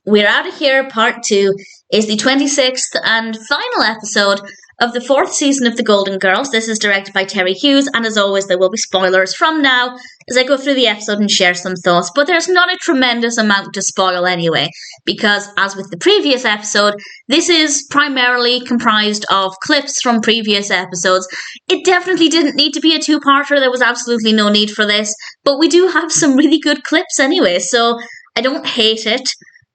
We're Out of Here Part 2 is the 26th and final episode of the 4th season of The Golden Girls. This is directed by Terry Hughes, and as always, there will be spoilers from now as I go through the episode and share some thoughts. But there's not a tremendous amount to spoil anyway, because as with the previous episode, this is primarily comprised of clips from previous episodes. It definitely didn't need to be a two-parter. There was absolutely no need for this, but we do have some really good clips anyway, so I don't hate it.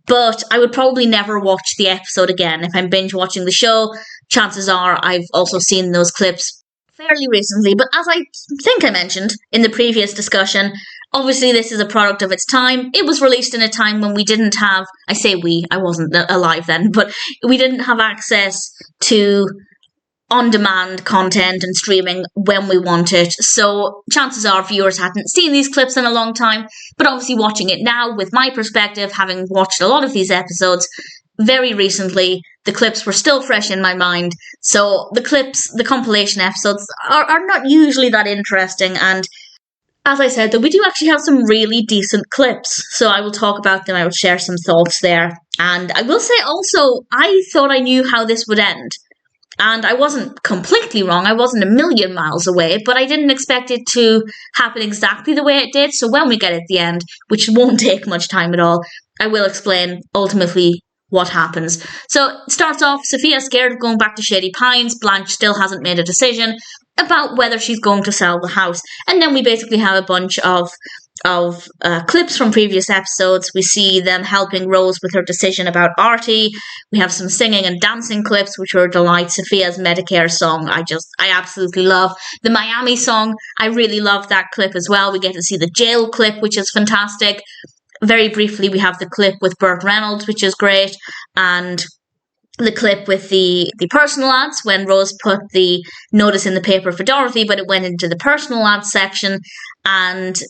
But I would probably never watch the episode again. If I'm binge watching the show, chances are I've also seen those clips fairly recently. But as I think I mentioned in the previous discussion, obviously this is a product of its time. It was released in a time when we didn't have, I say we, I wasn't alive then, but we didn't have access to on-demand content and streaming when we want it. So chances are viewers hadn't seen these clips in a long time, but obviously watching it now with my perspective, having watched a lot of these episodes very recently, the clips were still fresh in my mind. So the clips, the compilation episodes are not usually that interesting, and as I said, though, we do actually have some really decent clips, so I will talk about them. I will share some thoughts there. And I will say also, I thought I knew how this would end. And I wasn't completely wrong, I wasn't a million miles away, but I didn't expect it to happen exactly the way it did. So when we get at the end, which won't take much time at all, I will explain ultimately what happens. So it starts off, Sophia scared of going back to Shady Pines. Blanche still hasn't made a decision about whether she's going to sell the house. And then we basically have a bunch of clips from previous episodes. We see them helping Rose with her decision about Artie. We have some singing and dancing clips, which were a delight. Sophia's Medicare song, I absolutely love. The Miami song, I really love that clip as well. We get to see the jail clip, which is fantastic. Very briefly, we have the clip with Burt Reynolds, which is great, and the clip with the personal ads when Rose put the notice in the paper for Dorothy, but it went into the personal ads section, and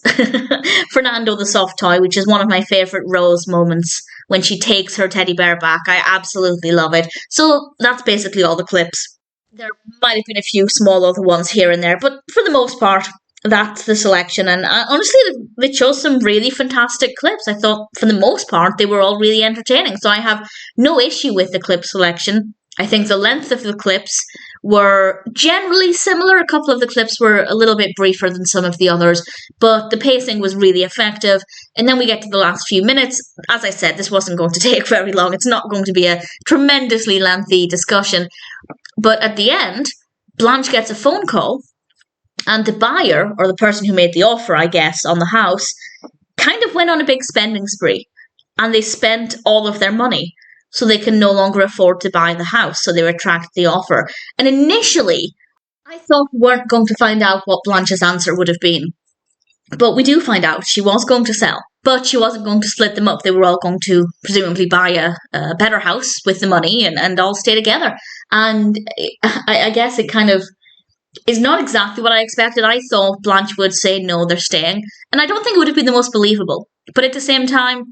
Fernando the soft toy, which is one of my favourite Rose moments when she takes her teddy bear back. I absolutely love it. So that's basically all the clips. There might have been a few small other ones here and there, but for the most part, that's the selection. And honestly, they chose some really fantastic clips. I thought for the most part they were all really entertaining, so I have no issue with the clip selection. I think the length of the clips were generally similar. A couple of the clips were a little bit briefer than some of the others, but the pacing was really effective. And then we get to the last few minutes. As I said, this wasn't going to take very long. It's not going to be a tremendously lengthy discussion. But at the end, Blanche gets a phone call, and the buyer, or the person who made the offer, I guess, on the house, kind of went on a big spending spree. And they spent all of their money, so they can no longer afford to buy the house. So they retract the offer. And initially, I thought we weren't going to find out what Blanche's answer would have been. But we do find out she was going to sell. But she wasn't going to split them up. They were all going to presumably buy a better house with the money and all stay together. And I guess it kind of is not exactly what I expected. I thought Blanche would say no, they're staying. And I don't think it would have been the most believable. But at the same time,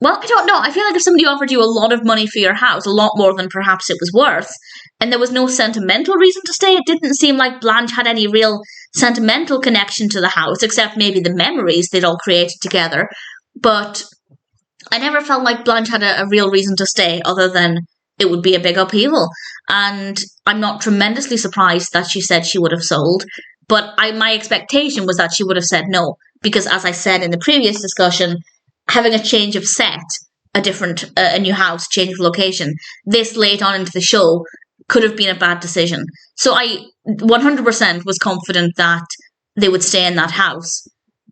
well, I don't know. I feel like if somebody offered you a lot of money for your house, a lot more than perhaps it was worth, and there was no sentimental reason to stay, it didn't seem like Blanche had any real sentimental connection to the house, except maybe the memories they'd all created together. But I never felt like Blanche had a real reason to stay, other than it would be a big upheaval. And I'm not tremendously surprised that she said she would have sold, but my expectation was that she would have said no, because as I said in the previous discussion, having a change of set, a new house, change of location, this late on into the show could have been a bad decision. So I 100% was confident that they would stay in that house,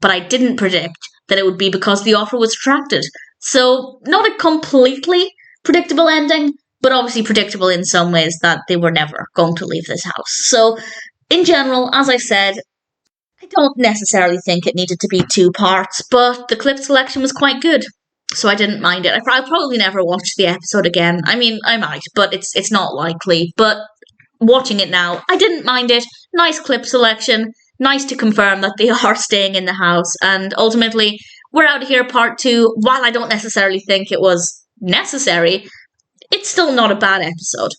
but I didn't predict that it would be because the offer was retracted. So not a completely predictable ending, but obviously predictable in some ways that they were never going to leave this house. So in general, as I said, I don't necessarily think it needed to be two parts, but the clip selection was quite good, so I didn't mind it. I'll probably never watch the episode again. I mean, I might, but it's not likely. But watching it now, I didn't mind it. Nice clip selection, nice to confirm that they are staying in the house, and ultimately, We're Out of Here Part 2. While I don't necessarily think it was necessary, it's still not a bad episode.